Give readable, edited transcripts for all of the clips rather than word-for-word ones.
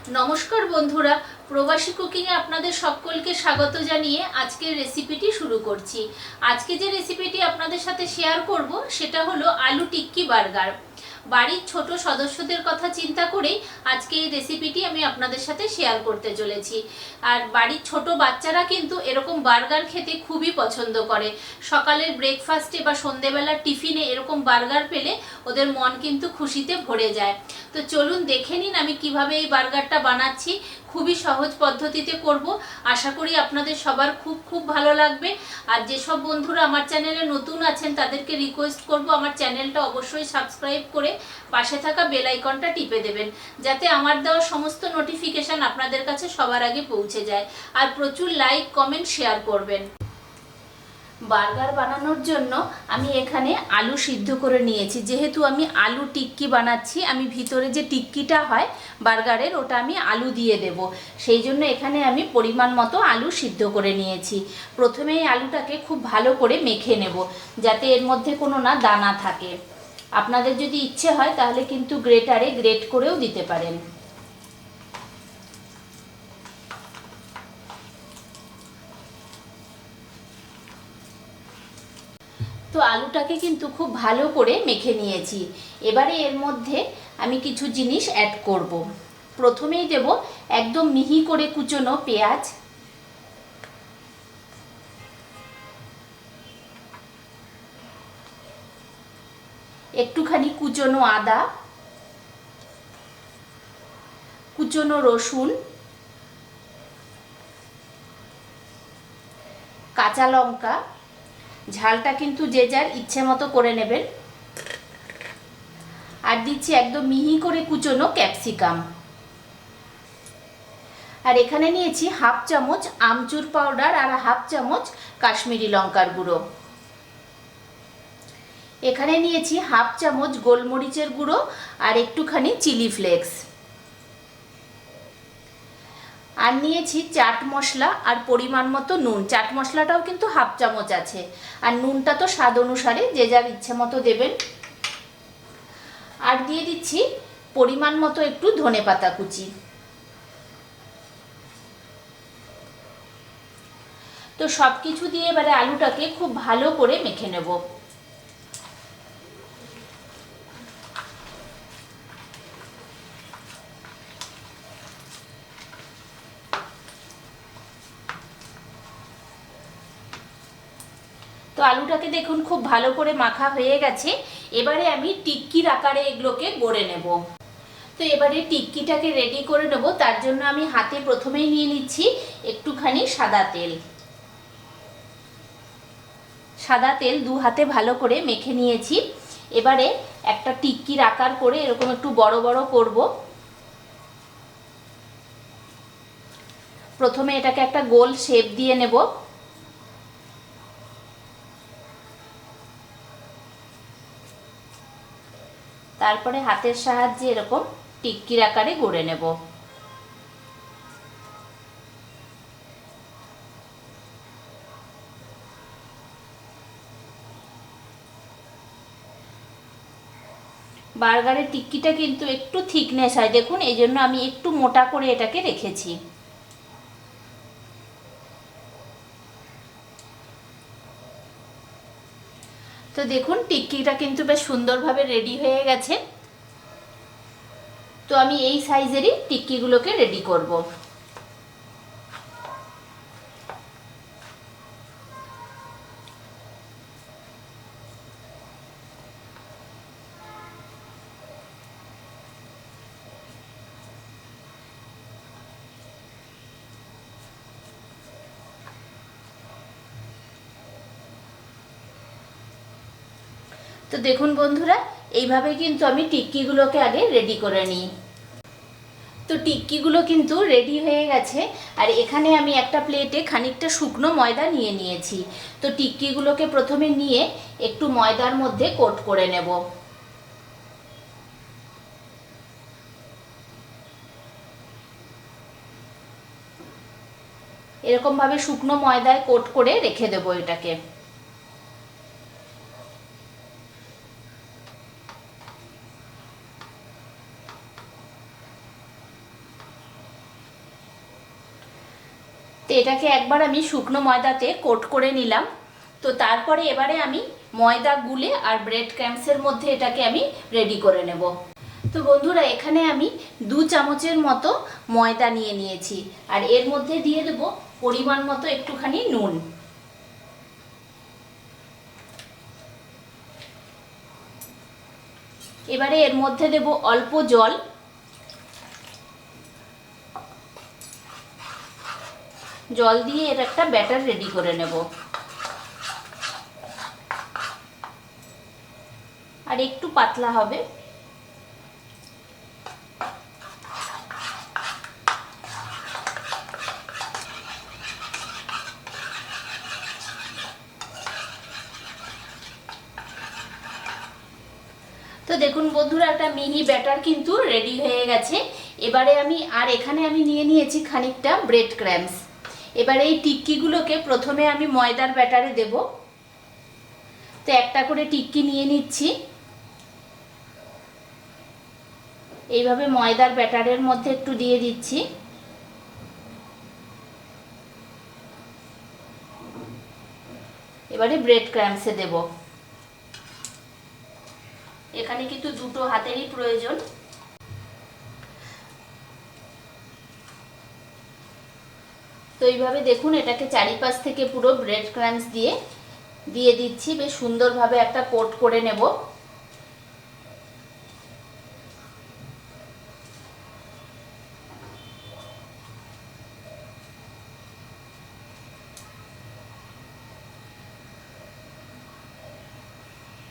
नमस्कार बंधुरा प्रवासी कुकिंग आपनादेर सकलके स्वागत जानिए आजकेर रेसिपिटी शुरू करछि। आजके जे रेसिपिटी आपनादेर साथे शेयर करब सेटा हलो आलू टिक्की बार्गार। बाड़ीर छोट सदस्यदेर कथा चिंता करेई आजके এই রেসিপিটি আমি আপনাদের সাথে শেয়ার করতে চলেছি। আর বাড়ির ছোট বাচ্চারা কিন্তু এরকম বার্গার খেতে খুবই পছন্দ করে। সকালের ব্রেকফাস্টে বা সন্ধ্যাবেলার টিফিনে এরকম বার্গার পেলে ওদের মন কিন্তু খুশিতে ভরে যায়। তো চলুন দেখে নিন আমি কিভাবে এই বার্গারটা বানাচ্ছি। খুবই সহজ পদ্ধতিতে করব, আশা করি আপনাদের সবার খুব ভালো লাগবে। আর যেসব বন্ধুরা আমার চ্যানেলে নতুন আছেন তাদেরকে রিকোয়েস্ট করব আমার চ্যানেলটা অবশ্যই সাবস্ক্রাইব করে পাশে থাকা বেল আইকনটা টিপে দেবেন, যাতে আমার দেওয়া সমস্ত নোটিফিকেশন আপনাদের কাছে সবার আগে পৌঁছে যায়। আর প্রচুর লাইক কমেন্ট শেয়ার করবেন। বার্গার বানানোর জন্য আমি এখানে আলু সিদ্ধ করে নিয়েছি। যেহেতু আমি আলু টিক্কি বানাচ্ছি, আমি ভিতরে যে টিক্কিটা হয় বার্গারের ওটা আমি আলু দিয়ে দেব, সেই জন্য এখানে আমি পরিমাণ মতো আলু সিদ্ধ করে নিয়েছি। প্রথমে এই আলুটাকে খুব ভালো করে মেখে নেব, যাতে এর মধ্যে কোনো না দানা থাকে। আপনাদের যদি ইচ্ছে হয় তাহলে কিন্তু গ্রেটারে গ্রেট করেও দিতে পারেন। তো আলুটাকে কিন্তু খুব ভালো করে মেখে নিয়েছি। এবারে এর মধ্যে আমি কিছু জিনিস অ্যাড করব। প্রথমেই দেব একদম মিহি করে কুচনো পেঁয়াজ, একটুখানি কুচনো আদা, কুচনো রসুন, কাঁচা লঙ্কা। ঝালটা কিন্তু যে যার ইচ্ছে মতো করে নেবেন। আর দিচ্ছি একদম মিহি করে কুচনো ক্যাপসিকাম। আর এখানে নিয়েছি হাফ চামচ আমচুর পাউডার আর হাফ চামচ কাশ্মীরি লঙ্কার গুঁড়ো। এখানে নিয়েছি হাফ চামচ গোলমরিচের গুঁড়ো আর একটুখানি চিলি ফ্লেক্স। আর নিয়েছি চাট মশলা আর পরিমাণ মতো নুন। চাট মশলাটাও কিন্তু হাফ চামচ আছে। আর নুনটা তো স্বাদ অনুসারে যে যার ইচ্ছে মতো দেবেন। আর দিয়ে দিচ্ছি পরিমাণ মতো একটু ধনেপাতা কুচি। তো সব কিছু দিয়ে এবারে আলুটাকে খুব ভালো করে মেখে নেব। তো আলুটাকে দেখুন খুব ভালো করে মাখা হয়ে গেছে। এবারে আমি টিক্কির আকারে এগুলোকে গড়ে নেব। তো এবারে টিক্কিটাকে রেডি করে নেব। তার জন্য আমি হাতে প্রথমেই নিয়ে নিচ্ছি একটুখানি সাদা তেল। সাদা তেল দু হাতে ভালো করে মেখে নিয়েছি। এবারে একটা টিক্কির আকার করে এরকম একটু বড় বড় করব। প্রথমে এটাকে একটা গোল শেপ দিয়ে নেব। তারপরে হাতের সাহায্যে এরকম টিক্কির আকারে গড়ে নেব। বার্গারের টিক্কিটা কিন্তু একটু থিকনেস হয়, দেখুন এই জন্য আমি একটু মোটা করে এটাকে রেখেছি। তো দেখুন টিক্কিটা কিন্তু বেশ সুন্দরভাবে রেডি হয়ে গেছে। তো আমি এই সাইজেরই টিক্কিগুলোকে রেডি করব। তো দেখুন বন্ধুরা, এইভাবে কিন্তু আমি টিক্কিগুলোকে আগে রেডি করে নিই। তো টিক্কিগুলো কিন্তু রেডি হয়ে গেছে। আর এখানে আমি একটা প্লেটে খানিকটা শুকনো ময়দা নিয়ে নিয়েছি। তো টিক্কিগুলোকে প্রথমে নিয়ে একটু ময়দার মধ্যে কোট করে নেব। এরকমভাবে শুকনো ময়দায় কোট করে রেখে দেবো এটাকে। তো এটাকে একবার আমি শুকনো ময়দাতে কোট করে নিলাম। তো তারপরে এবারে আমি ময়দা গুলে আর ব্রেড ক্রাম্বসের মধ্যে এটাকে আমি রেডি করে নেব। তো বন্ধুরা, এখানে আমি 2 চামচের মতো ময়দা নিয়ে নিয়েছি, আর এর মধ্যে দিয়ে দেব পরিমাণ মতো একটুখানি নুন। এবারে এর মধ্যে দেব অল্প জল। জল দিয়ে এর একটা ব্যাটার রেডি করে নেব। আর একটু পাতলা হবে। তো দেখুন বন্ধুরা, একটা মিহি ব্যাটার কিন্তু রেডি হয়ে গেছে। এবারে এখানে আমি নিয়ে নিয়েছি খানিকটা ব্রেড ক্রাম্বস। এবারে এই টিক্কিগুলোকে প্রথমে আমি ময়দার ব্যাটারে দেব। তো একটা করে টিক্কি নিয়ে নিচ্ছি। এইভাবে ময়দার ব্যাটারের মধ্যে একটু দিয়ে দিচ্ছি। এবারে ব্রেড ক্রাম্বসে দেব। এখানে কিন্তু দুটো হাতেরই প্রয়োজন। তো এইভাবে দেখুন, এটাকে চারিপাশ থেকে পুরো ব্রেড ক্রাম্বস দিয়ে দিচ্ছি। বেশ সুন্দরভাবে একটা কোট করে নেব।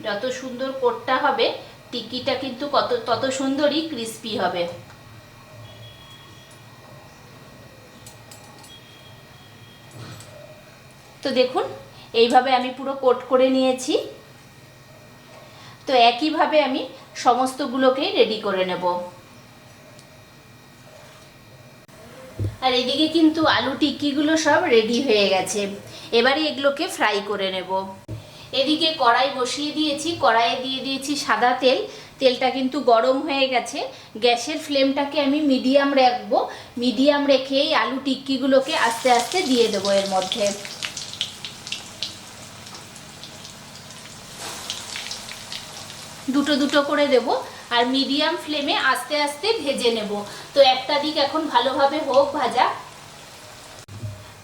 যত সুন্দর কোটটা হবে, টিক্কিটা কিন্তু তত সুন্দরই ক্রিস্পি হবে। তো দেখুন, এইভাবে আমি পুরো কোট করে নিয়েছি। তো একইভাবে আমি সমস্তগুলোকেই রেডি করে নেব। আর এদিকে কিন্তু আলু টিক্কিগুলো সব রেডি হয়ে গেছে। এবারে এগুলোকে ফ্রাই করে নেব। এদিকে কড়াই বসিয়ে দিয়েছি। কড়াইয়ে দিয়ে দিয়েছি সাদা তেল। তেলটা কিন্তু গরম হয়ে গেছে। গ্যাসের ফ্লেমটাকে আমি মিডিয়াম রাখবো। মিডিয়াম রেখে এই আলু টিক্কিগুলোকে আস্তে আস্তে দিয়ে দেবো এর মধ্যে। দুটো দুটো করে দেব, আর মিডিয়াম ফ্লেমে আস্তে আস্তে ভেজে নেব। তো একটা দিক এখন ভালোভাবে হোক ভাজা।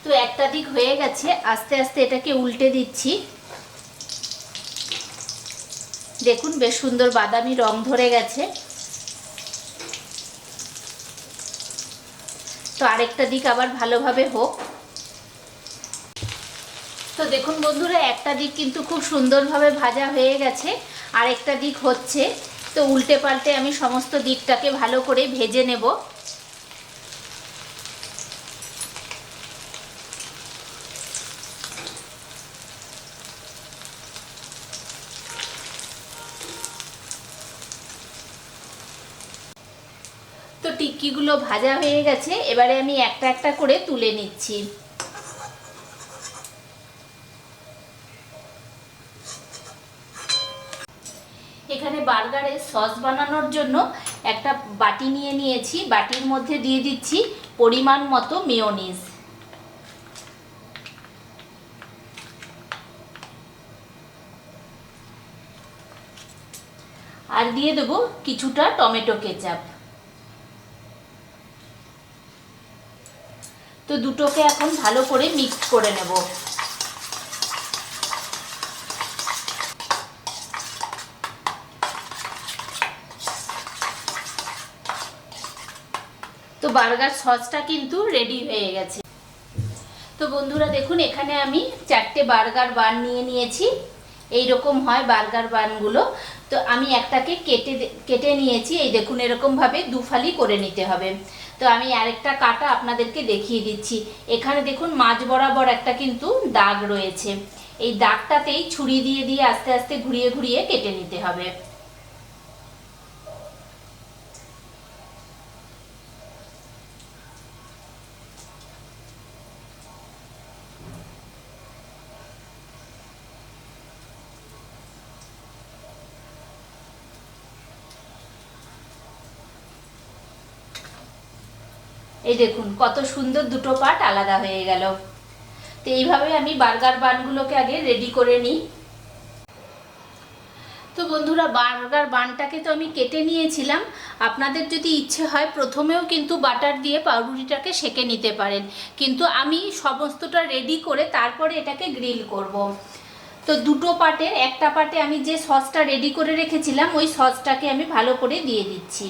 তো একটা দিক হয়ে গেছে, আস্তে আস্তে এটাকে উল্টে দিচ্ছি। দেখুন, বেশ সুন্দর বাদামি রং ধরে গেছে। তো আরেকটা দিক আবার ভালোভাবে হোক। তো দেখুন বন্ধুরা, একটা দিক কিন্তু খুব সুন্দরভাবে ভাজা হয়ে গেছে, আরেকটা দিক হচ্ছে। তো উল্টে পাল্টে আমি সমস্ত দিকটাকে ভালো করে ভেজে নেব। তো টিক্কিগুলো ভাজা হয়ে গেছে। এবারে আমি একটা একটা করে তুলে নিচ্ছি। এখানে বার্গারের সস বানানোর জন্য একটা বাটি নিয়ে নিয়েছি। বাটির মধ্যে দিয়ে দিচ্ছি পরিমাণ মতো মেয়োনিজ। আর দিয়ে দেবো কিছুটা টমেটো কেচাপ। তো দুটোকে এখন ভালো করে মিক্স করে নেব। তো বার্গার সসটা কিন্তু রেডি হয়ে গেছে। তো বন্ধুরা দেখুন, এখানে আমি 4টে বার্গার বান নিয়ে নিয়েছি। এই রকম হয় বার্গার বানগুলো। তো আমি একটাকে কেটে নিয়েছি। এই দেখুন, এরকমভাবে দুফালি করে নিতে হবে। তো আমি আরেকটা কাটা আপনাদেরকে দেখিয়ে দিচ্ছি। এখানে দেখুন, মাঝ বরাবর একটা কিন্তু দাগ রয়েছে। এই দাগটাতেই ছুরি দিয়ে দিয়ে আস্তে আস্তে ঘুরিয়ে ঘুরিয়ে কেটে নিতে হবে। এই দেখুন কত সুন্দর দুটো পার্ট আলাদা হয়ে গেল। তো এইভাবে আমি বার্গার বানগুলোকে আগে রেডি করে নিই। তো বন্ধুরা, বার্গার বানটাকে তো আমি কেটে নিয়েছিলাম। আপনাদের যদি ইচ্ছে হয় প্রথমেও কিন্তু বাটার দিয়ে পাউরুটিটাকে সেঁকে নিতে পারেন, কিন্তু আমি সমস্তটা রেডি করে তারপরে এটাকে গ্রিল করব। তো দুটো পার্টের একটা পার্টে আমি যে সসটা রেডি করে রেখেছিলাম ওই সসটাকে আমি ভালো করে দিয়ে দিচ্ছি।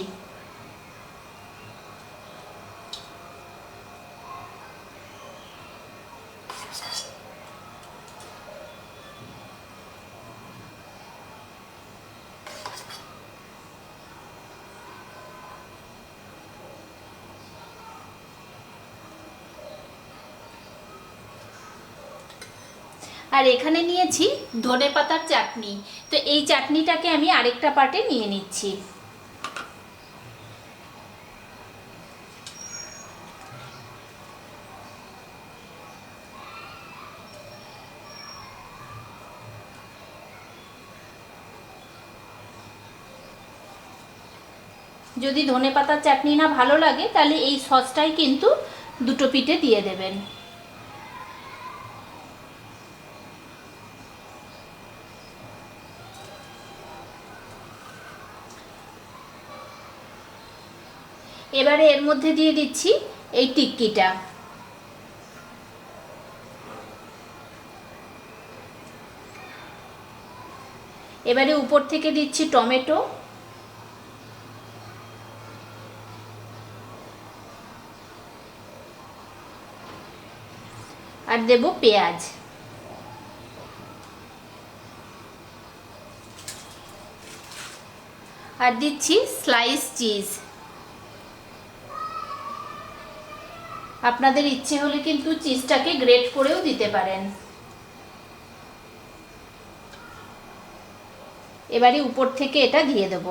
আর এখানে নিয়েছি ধনেপাতার চাটনি। তো এই চাটনিটাকে আমি আরেকটা পার্টে নিয়ে নিচ্ছি। যদি ধনেপাতার চাটনি না ভালো লাগে তাহলে এই সসটাই কিন্তু দুটো পিঠে দিয়ে দেবেন। এবারে এর মধ্যে দিয়ে দিচ্ছি এই টিক্কিটা। এবারে উপর থেকে দিচ্ছি টমেটো, আর দেব পেঁয়াজ, আর দিচ্ছি স্লাইস চিজ। আপনাদের ইচ্ছে হলে কিন্তু চিজটাকে গ্রেট করেও দিতে পারেন। এবারে উপর থেকে এটা দিয়ে দেব।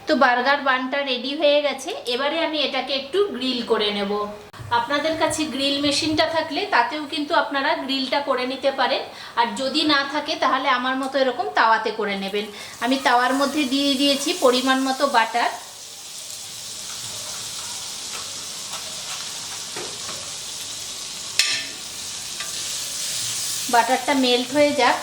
তো বার্গার বানটা রেডি হয়ে গেছে। এবারে আমি এটাকে একটু গ্রিল করে নেব। আপনাদের কাছে গ্রিল মেশিনটা থাকলে তাতেও কিন্তু আপনারা গ্রিলটা করে নিতে পারেন, আর যদি না থাকে তাহলে আমার মতো এরকম তাওয়াতে করে নেবেন। আমি তাওয়ার মধ্যে দিয়ে দিয়েছি পরিমাণ মতো বাটার। বাটারটা মেল্ট হয়ে যাক।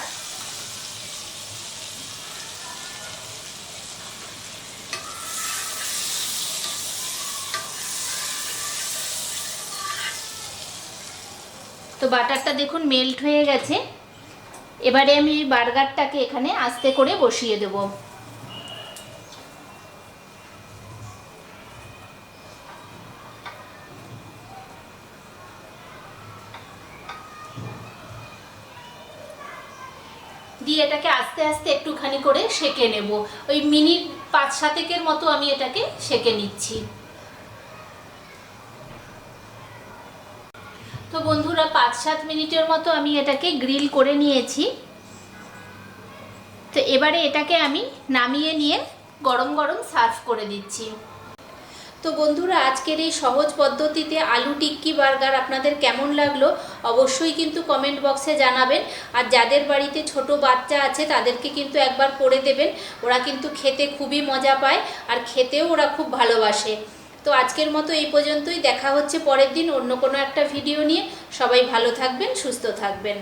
তো বাটারটা দেখুন মেল্ট হয়ে গেছে। এবারে আমি এই বার্গারটাকে এখানে আস্তে করে বসিয়ে দেব। দিয়ে এটাকে আস্তে আস্তে একটুখানি করে সেঁকে নেব। ওই মিনিট 5-7 মতো আমি এটাকে সেঁকে নিচ্ছি। তো বন্ধুরা, 5-7 মিনিটের মতো আমি এটাকে গ্রিল করে নিয়েছি। তো এবারে এটাকে আমি নামিয়ে নিয়ে গরম গরম সার্ভ করে দিচ্ছি। তো বন্ধুরা, আজকের এই সহজ পদ্ধতিতে আলু টিক্কি বার্গার আপনাদের কেমন লাগলো অবশ্যই কিন্তু কমেন্ট বক্সে জানাবেন। আর যাদের বাড়িতে ছোট বাচ্চা আছে তাদেরকে কিন্তু একবার করে দেবেন, ওরা কিন্তু খেতে খুবই মজা পায় আর খেতেও ওরা খুব ভালোবাসে। তো আজকের মতো এই পর্যন্তই। দেখা হচ্ছে পরের দিন অন্য কোনো একটা ভিডিও নিয়ে। সবাই ভালো থাকবেন, সুস্থ থাকবেন।